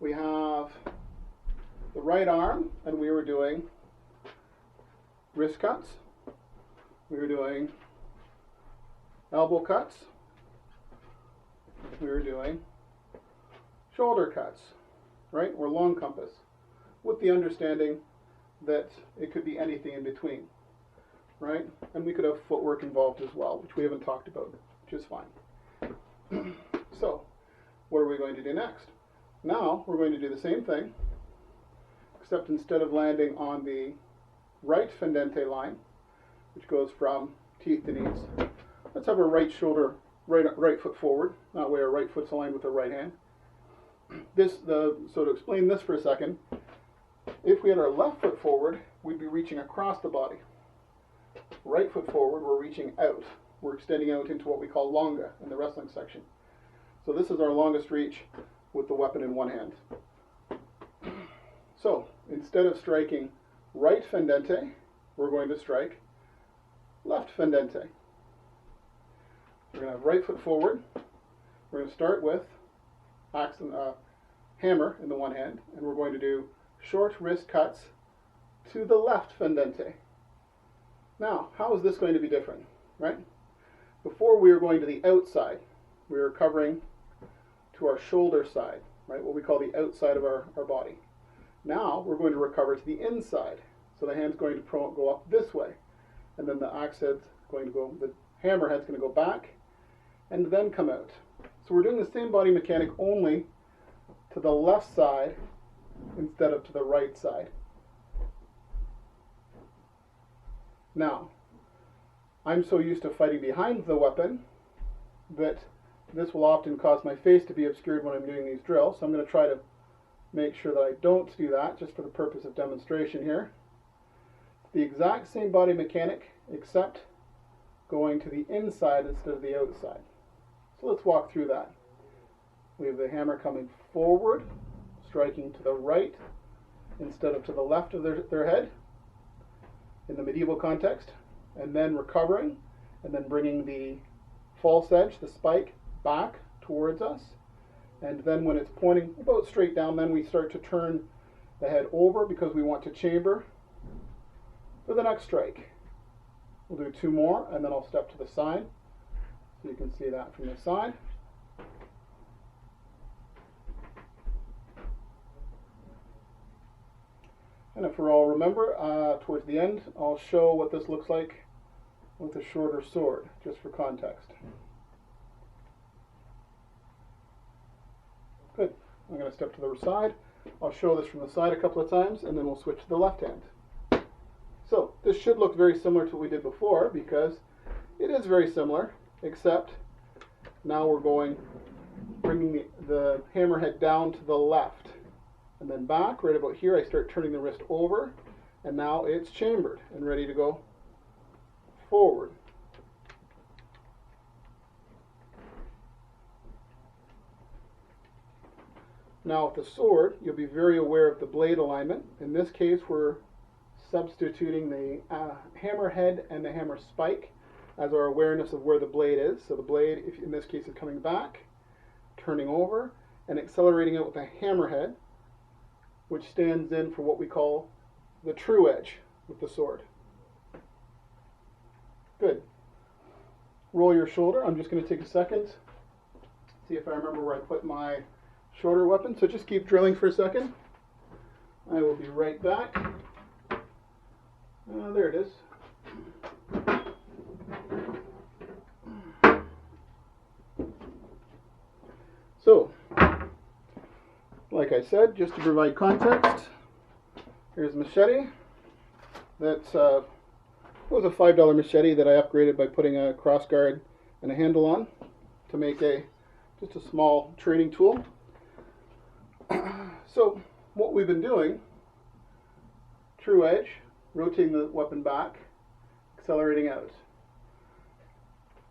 we have the right arm, and we were doing wrist cuts. We were doing elbow cuts. We were doing shoulder cuts, right? Or long compass, with the understanding that it could be anything in between, right? And we could have footwork involved as well, which we haven't talked about, which is fine. So, what are we going to do next? Now, we're going to do the same thing, except instead of landing on the right fendente line, which goes from teeth to knees, let's have our right shoulder, right foot forward. That way our right foot's aligned with the right hand. So to explain this for a second, if we had our left foot forward, we'd be reaching across the body. Right foot forward, we're reaching out. We're extending out into what we call longa in the wrestling section. So this is our longest reach with the weapon in one hand. So instead of striking right fendente, we're going to strike left fendente. We're going to have right foot forward. We're going to start with hammer in the one hand, and we're going to do short wrist cuts to the left fendente. Now, how is this going to be different, right? Before we were going to the outside, we were covering to our shoulder side, right? What we call the outside of our body. Now, we're going to recover to the inside. So the hand's going to go up this way, and then the axe head's going to go, the hammer head's going to go back, and then come out. So we're doing the same body mechanic, only to the left side instead of to the right side. Now, I'm so used to fighting behind the weapon that this will often cause my face to be obscured when I'm doing these drills. So I'm going to try to make sure that I don't do that, just for the purpose of demonstration here. The exact same body mechanic, except going to the inside instead of the outside. So let's walk through that. We have the hammer coming forward, striking to the right instead of to the left of their head in the medieval context, and then recovering, and then bringing the false edge, the spike, back towards us. And then when it's pointing about straight down, then we start to turn the head over because we want to chamber for the next strike. We'll do two more, and then I'll step to the side so you can see that from the side. And if we all remember, towards the end, I'll show what this looks like with a shorter sword, just for context. Good. I'm going to step to the side. I'll show this from the side a couple of times, and then we'll switch to the left hand. So this should look very similar to what we did before, because it is very similar, except now we're bringing the hammerhead down to the left. And then back, right about here, I start turning the wrist over, and now it's chambered and ready to go forward. Now with the sword, you'll be very aware of the blade alignment. In this case, we're substituting the hammerhead and the hammer spike as our awareness of where the blade is. So the blade, if in this case, is coming back, turning over, and accelerating out with the hammerhead, which stands in for what we call the true edge with the sword. Good. Roll your shoulder. I'm just going to take a second, see if I remember where I put my shoulder weapon. So just keep drilling for a second. I will be right back. There it is. So, like I said, just to provide context, here's a machete. That's it was a $5 machete that I upgraded by putting a cross guard and a handle on to make just a small training tool. So what we've been doing, true edge, rotating the weapon back, accelerating out.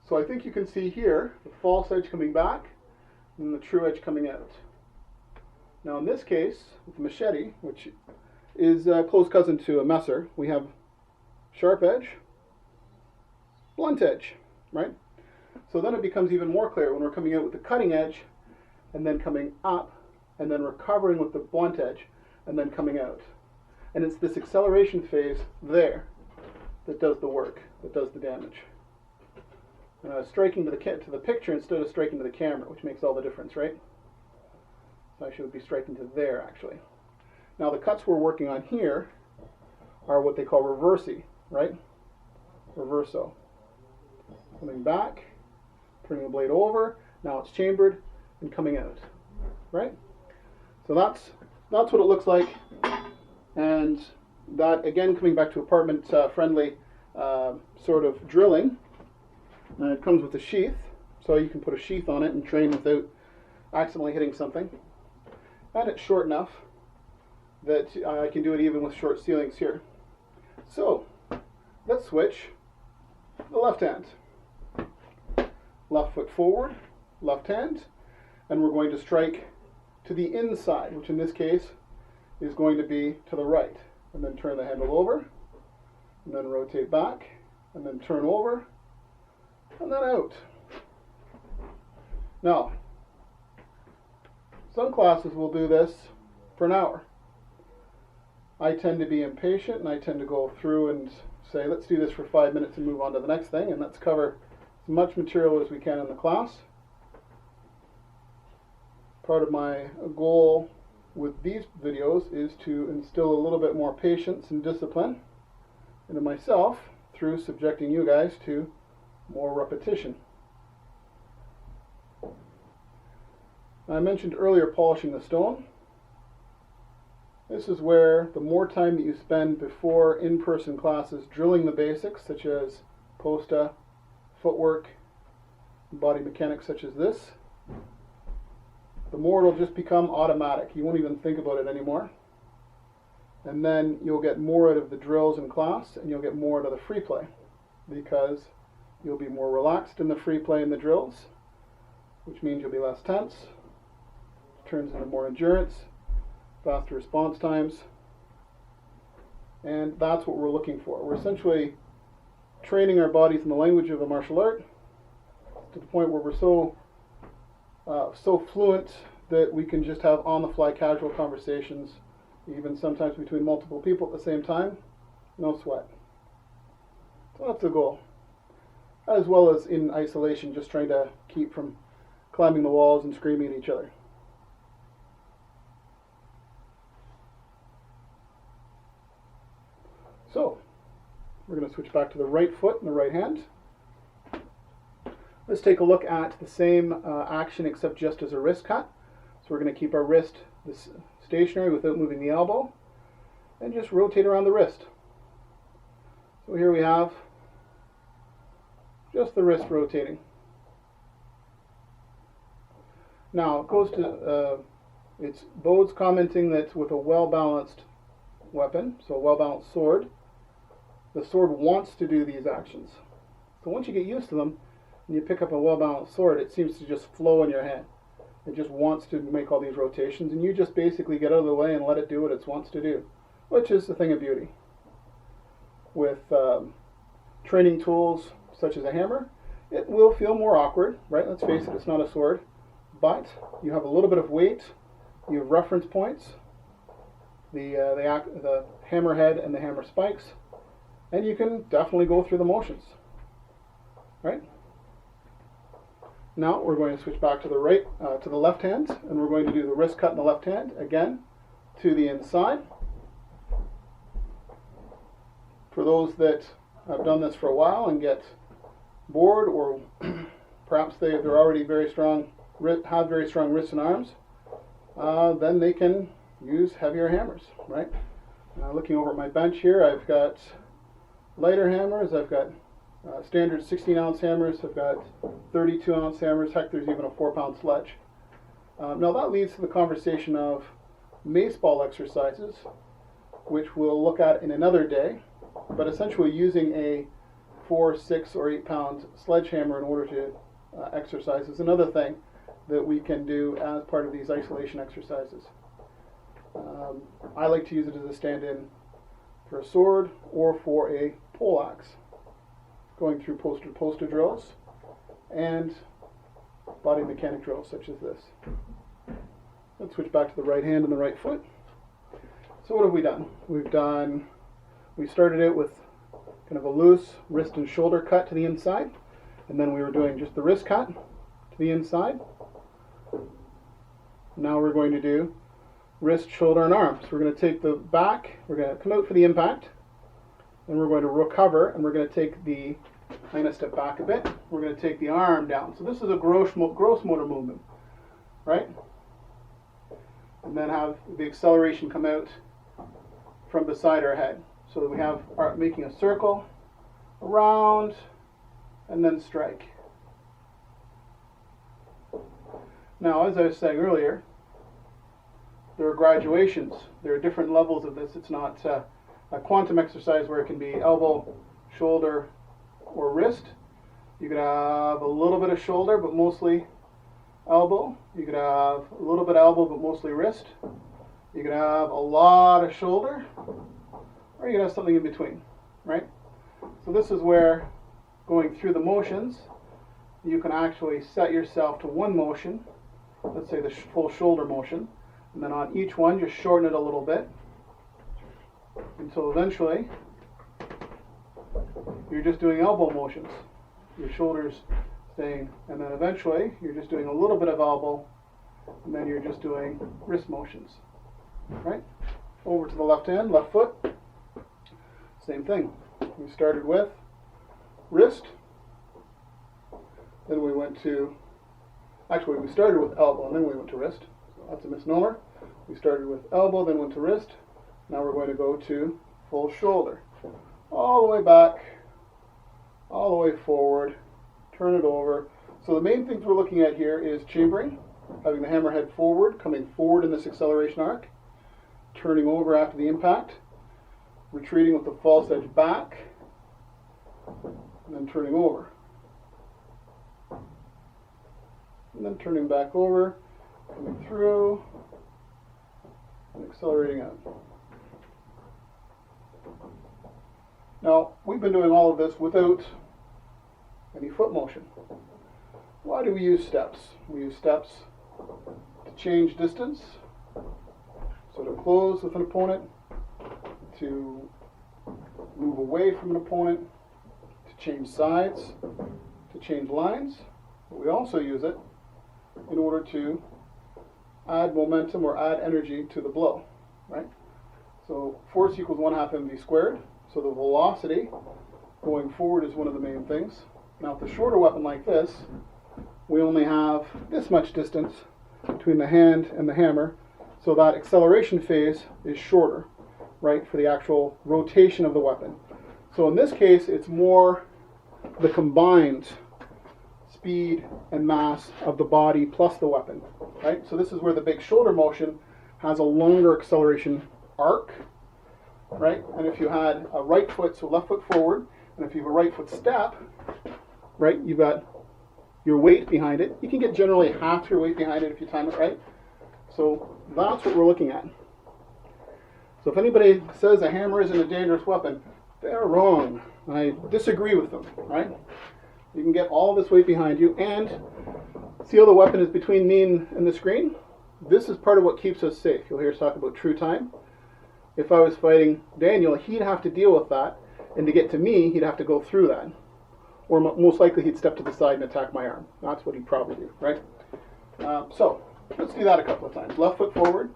So I think you can see here the false edge coming back and the true edge coming out. Now in this case, with the machete, which is a close cousin to a messer, we have sharp edge, blunt edge, right? So then it becomes even more clear when we're coming out with the cutting edge and then coming up and then recovering with the blunt edge, and then coming out. And it's this acceleration phase there that does the work, that does the damage. Striking to the picture instead of striking to the camera, which makes all the difference, right? So I should be striking to there, actually. Now the cuts we're working on here are what they call reversi, right? Reverso. Coming back, turning the blade over, now it's chambered and coming out, right? So that's what it looks like, and that, again, coming back to apartment friendly sort of drilling, it comes with a sheath, so you can put a sheath on it and train without accidentally hitting something, and it's short enough that I can do it even with short ceilings here. So let's switch the left hand. Left foot forward, left hand, and we're going to strike to the inside, which in this case is going to be to the right. And then turn the handle over, and then rotate back, and then turn over, and then out. Now, some classes will do this for an hour. I tend to be impatient, and I tend to go through and say, let's do this for 5 minutes and move on to the next thing, and let's cover as much material as we can in the class. Part of my goal with these videos is to instill a little bit more patience and discipline into myself through subjecting you guys to more repetition. I mentioned earlier polishing the stone. This is where the more time that you spend before in-person classes drilling the basics, such as posta, footwork, body mechanics such as this, the more it'll just become automatic. You won't even think about it anymore. And then you'll get more out of the drills in class, and you'll get more out of the free play, because you'll be more relaxed in the free play and the drills, which means you'll be less tense. Turns into more endurance, faster response times, and that's what we're looking for. We're essentially training our bodies in the language of a martial art to the point where we're so fluent that we can just have on-the-fly casual conversations, even sometimes between multiple people at the same time, no sweat. So that's the goal. As well as in isolation, just trying to keep from climbing the walls and screaming at each other. So, we're going to switch back to the right foot and the right hand. Let's take a look at the same action except just as a wrist cut. So we're going to keep our wrist stationary without moving the elbow, and just rotate around the wrist. So here we have just the wrist rotating. Now it goes to, it's Bode's commenting that with a well-balanced weapon, so a well-balanced sword, the sword wants to do these actions. So once you get used to them, and you pick up a well-balanced sword, it seems to just flow in your hand. It just wants to make all these rotations, and you just basically get out of the way and let it do what it wants to do, which is the thing of beauty. With training tools such as a hammer, it will feel more awkward, right? Let's face it, it's not a sword, but you have a little bit of weight, you have reference points, the hammer head and the hammer spikes, and you can definitely go through the motions, right? Now we're going to switch back to the left hand, and we're going to do the wrist cut in the left hand again to the inside. For those that have done this for a while and get bored, or perhaps they're already very strong, have very strong wrists and arms, then they can use heavier hammers, right? Looking over at my bench here, I've got lighter hammers, I've got standard 16-ounce hammers, I've got 32-ounce hammers, heck, there's even a 4-pound sledge. Now that leads to the conversation of mace ball exercises, which we'll look at in another day, but essentially using a 4, 6, or 8-pound sledgehammer in order to exercise is another thing that we can do as part of these isolation exercises. I like to use it as a stand-in for a sword or for a pole axe, going through poster drills and body mechanic drills such as this. Let's switch back to the right hand and the right foot. So what have we done? We started out with kind of a loose wrist and shoulder cut to the inside, and then we were doing just the wrist cut to the inside. Now we're going to do wrist, shoulder, and arm. So we're going to take the back, we're going to come out for the impact, and we're going to recover, and we're going to take the, I'm going to step back a bit, we're going to take the arm down. So this is a gross motor movement, right? And then have the acceleration come out from beside our head. So that we have making a circle, around, and then strike. Now, as I was saying earlier, there are graduations. There are different levels of this. It's not a quantum exercise where it can be elbow, shoulder, or wrist. You could have a little bit of shoulder, but mostly elbow. You could have a little bit of elbow, but mostly wrist. You could have a lot of shoulder, or you could have something in between, right? So this is where, going through the motions, you can actually set yourself to one motion, let's say the full shoulder motion, and then on each one just shorten it a little bit until eventually you're just doing elbow motions. Your shoulders staying, and then eventually you're just doing a little bit of elbow, and then you're just doing wrist motions, right? Over to the left hand, left foot, same thing. We started with wrist, then we went to, actually we started with elbow and then we went to wrist. So that's a misnomer. We started with elbow, then went to wrist. Now we're going to go to full shoulder. All the way back, all the way forward, turn it over. So the main things we're looking at here is chambering, having the hammerhead forward, coming forward in this acceleration arc, turning over after the impact, retreating with the false edge back, and then turning over. And then turning back over, coming through, and accelerating out. Now, we've been doing all of this without any foot motion. Why do we use steps? We use steps to change distance, so to close with an opponent, to move away from an opponent, to change sides, to change lines. But we also use it in order to add momentum or add energy to the blow, right? So force equals 1/2 mv squared. So the velocity going forward is one of the main things. Now with a shorter weapon like this, we only have this much distance between the hand and the hammer, so that acceleration phase is shorter, right, for the actual rotation of the weapon. So in this case, it's more the combined speed and mass of the body plus the weapon, right? So this is where the big shoulder motion has a longer acceleration arc, right? And if you had a right foot, so left foot forward, and if you have a right foot step, right, you've got your weight behind it. You can get generally half your weight behind it if you time it right. So that's what we're looking at. So if anybody says a hammer isn't a dangerous weapon, they're wrong. I disagree with them, right? You can get all this weight behind you, and see how the weapon is between me and the screen? This is part of what keeps us safe. You'll hear us talk about true time. If I was fighting Daniel, he'd have to deal with that, and to get to me, he'd have to go through that. Or most likely he'd step to the side and attack my arm. That's what he'd probably do, right? So let's do that a couple of times. Left foot forward,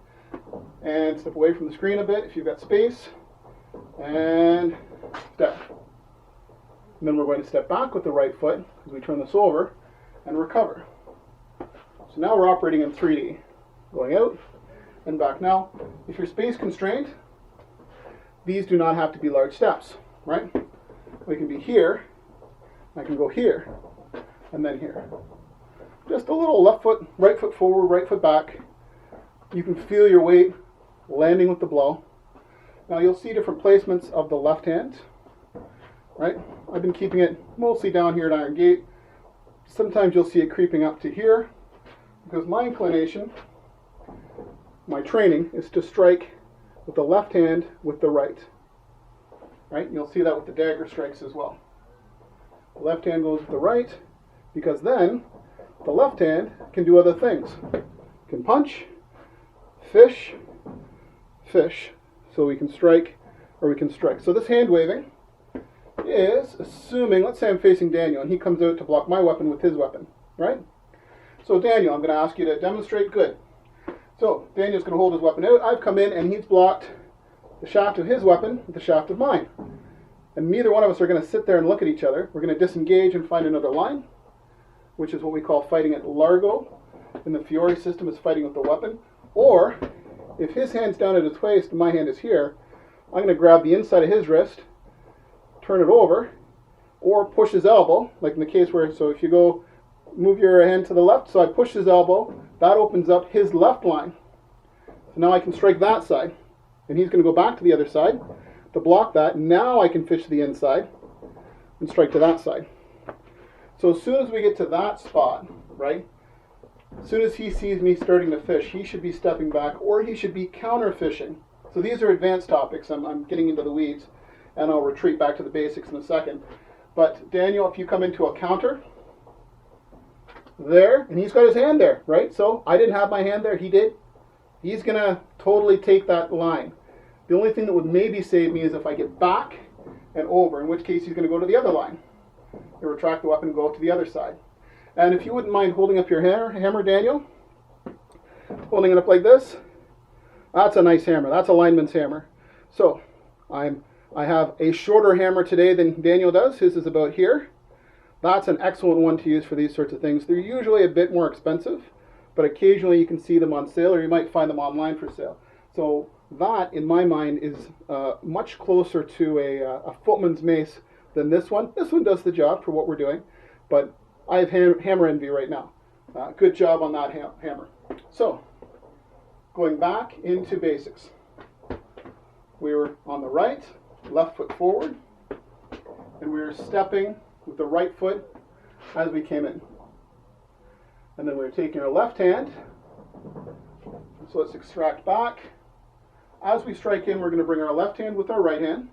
and step away from the screen a bit if you've got space, and step. And then we're going to step back with the right foot as we turn this over and recover. So now we're operating in 3D. Going out and back. Now, if you're space constrained, these do not have to be large steps, right? We can be here, I can go here, and then here. Just a little left foot, right foot forward, right foot back. You can feel your weight landing with the blow. Now you'll see different placements of the left hand, right? I've been keeping it mostly down here at Iron Gate. Sometimes you'll see it creeping up to here, because my inclination, my training, is to strike with the left hand with the right, right? You'll see that with the dagger strikes as well. The left hand goes with the right, because then the left hand can do other things. It can punch, fish, fish. So we can strike or we can strike. So this hand waving is assuming, let's say I'm facing Daniel and he comes out to block my weapon with his weapon, right? So Daniel, I'm going to ask you to demonstrate. Good. So Daniel's going to hold his weapon out. I've come in and he's blocked the shaft of his weapon with the shaft of mine. And neither one of us are going to sit there and look at each other. We're going to disengage and find another line, which is what we call fighting at largo. In the Fiore system is fighting with the weapon. Or, if his hand's down at his waist and my hand is here, I'm going to grab the inside of his wrist, turn it over, or push his elbow, like in the case where, so if you go, move your hand to the left, so I push his elbow, that opens up his left line. So now I can strike that side, and he's going to go back to the other side to block that. Now I can fish to the inside and strike to that side. So as soon as we get to that spot, right, as soon as he sees me starting to fish, he should be stepping back or he should be counter fishing. So these are advanced topics. I'm getting into the weeds, and I'll retreat back to the basics in a second. But Daniel, if you come into a counter there, and he's got his hand there, right? So I didn't have my hand there, he did. He's going to totally take that line. The only thing that would maybe save me is if I get back and over, in which case he's going to go to the other line. He'll retract the weapon and go to the other side. And if you wouldn't mind holding up your hammer, Daniel, holding it up like this, that's a nice hammer. That's a lineman's hammer. So I have a shorter hammer today than Daniel does. His is about here. That's an excellent one to use for these sorts of things. They're usually a bit more expensive, but occasionally you can see them on sale, or you might find them online for sale. So that, in my mind, is much closer to a footman's mace than this one. This one does the job for what we're doing, but I have hammer envy right now. Good job on that hammer. So, going back into basics. We were on the right, left foot forward, and we were stepping with the right foot as we came in. And then we were taking our left hand, so let's extract back. As we strike in, we're going to bring our left hand with our right hand,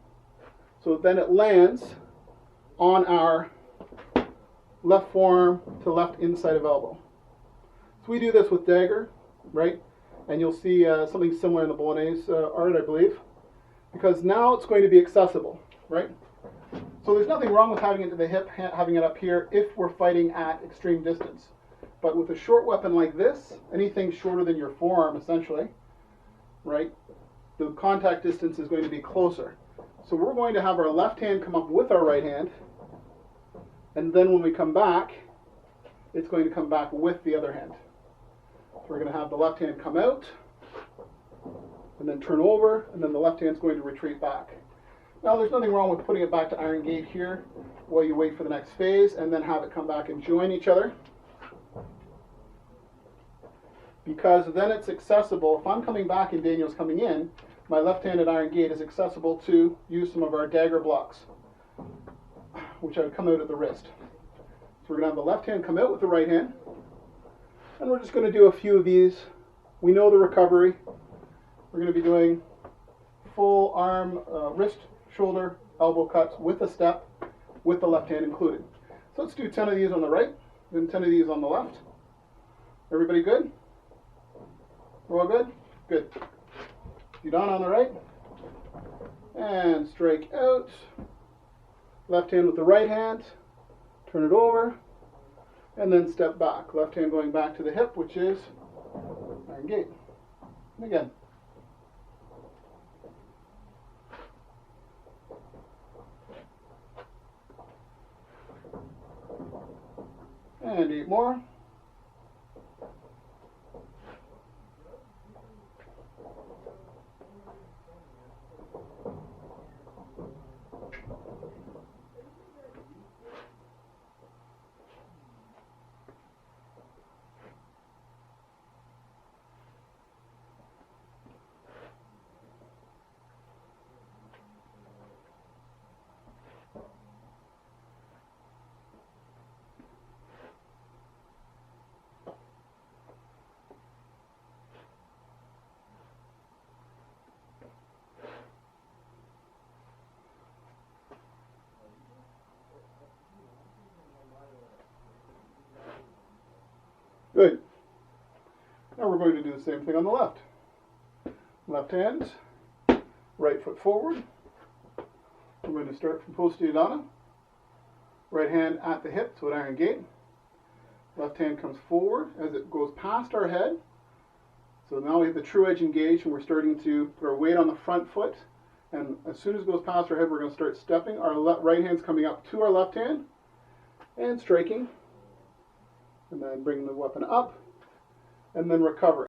so then it lands on our left forearm to left inside of elbow. So we do this with dagger, right? And you'll see something similar in the Bolognese art, I believe, because now it's going to be accessible, right? So there's nothing wrong with having it to the hip, having it up here, if we're fighting at extreme distance. But with a short weapon like this, anything shorter than your forearm, essentially, right, the contact distance is going to be closer. So we're going to have our left hand come up with our right hand, and then when we come back, it's going to come back with the other hand. So we're going to have the left hand come out, and then turn over, and then the left hand's going to retreat back. Now there's nothing wrong with putting it back to iron gate here while you wait for the next phase, and then have it come back and join each other. Because then it's accessible. If I'm coming back and Daniel's coming in, my left-handed iron gate is accessible to use some of our dagger blocks, which I would come out at the wrist. So we're going to have the left hand come out with the right hand, and we're just going to do a few of these. We know the recovery. We're going to be doing full arm, wrist, shoulder, elbow cuts with a step, with the left hand included. So let's do 10 of these on the right, then 10 of these on the left. Everybody good? We're all good? Good. Udon on the right, and strike out. Left hand with the right hand, turn it over, and then step back. Left hand going back to the hip, which is iron gate. And again. And 8 more. Good. Now we're going to do the same thing on the left. Left hand, right foot forward. We're going to start from post Udana. Right hand at the hip, so an iron gate. Left hand comes forward as it goes past our head. So now we have the true edge engaged, and we're starting to put our weight on the front foot. And as soon as it goes past our head, we're going to start stepping. Our right hand's coming up to our left hand and striking. And then bringing the weapon up and then recover.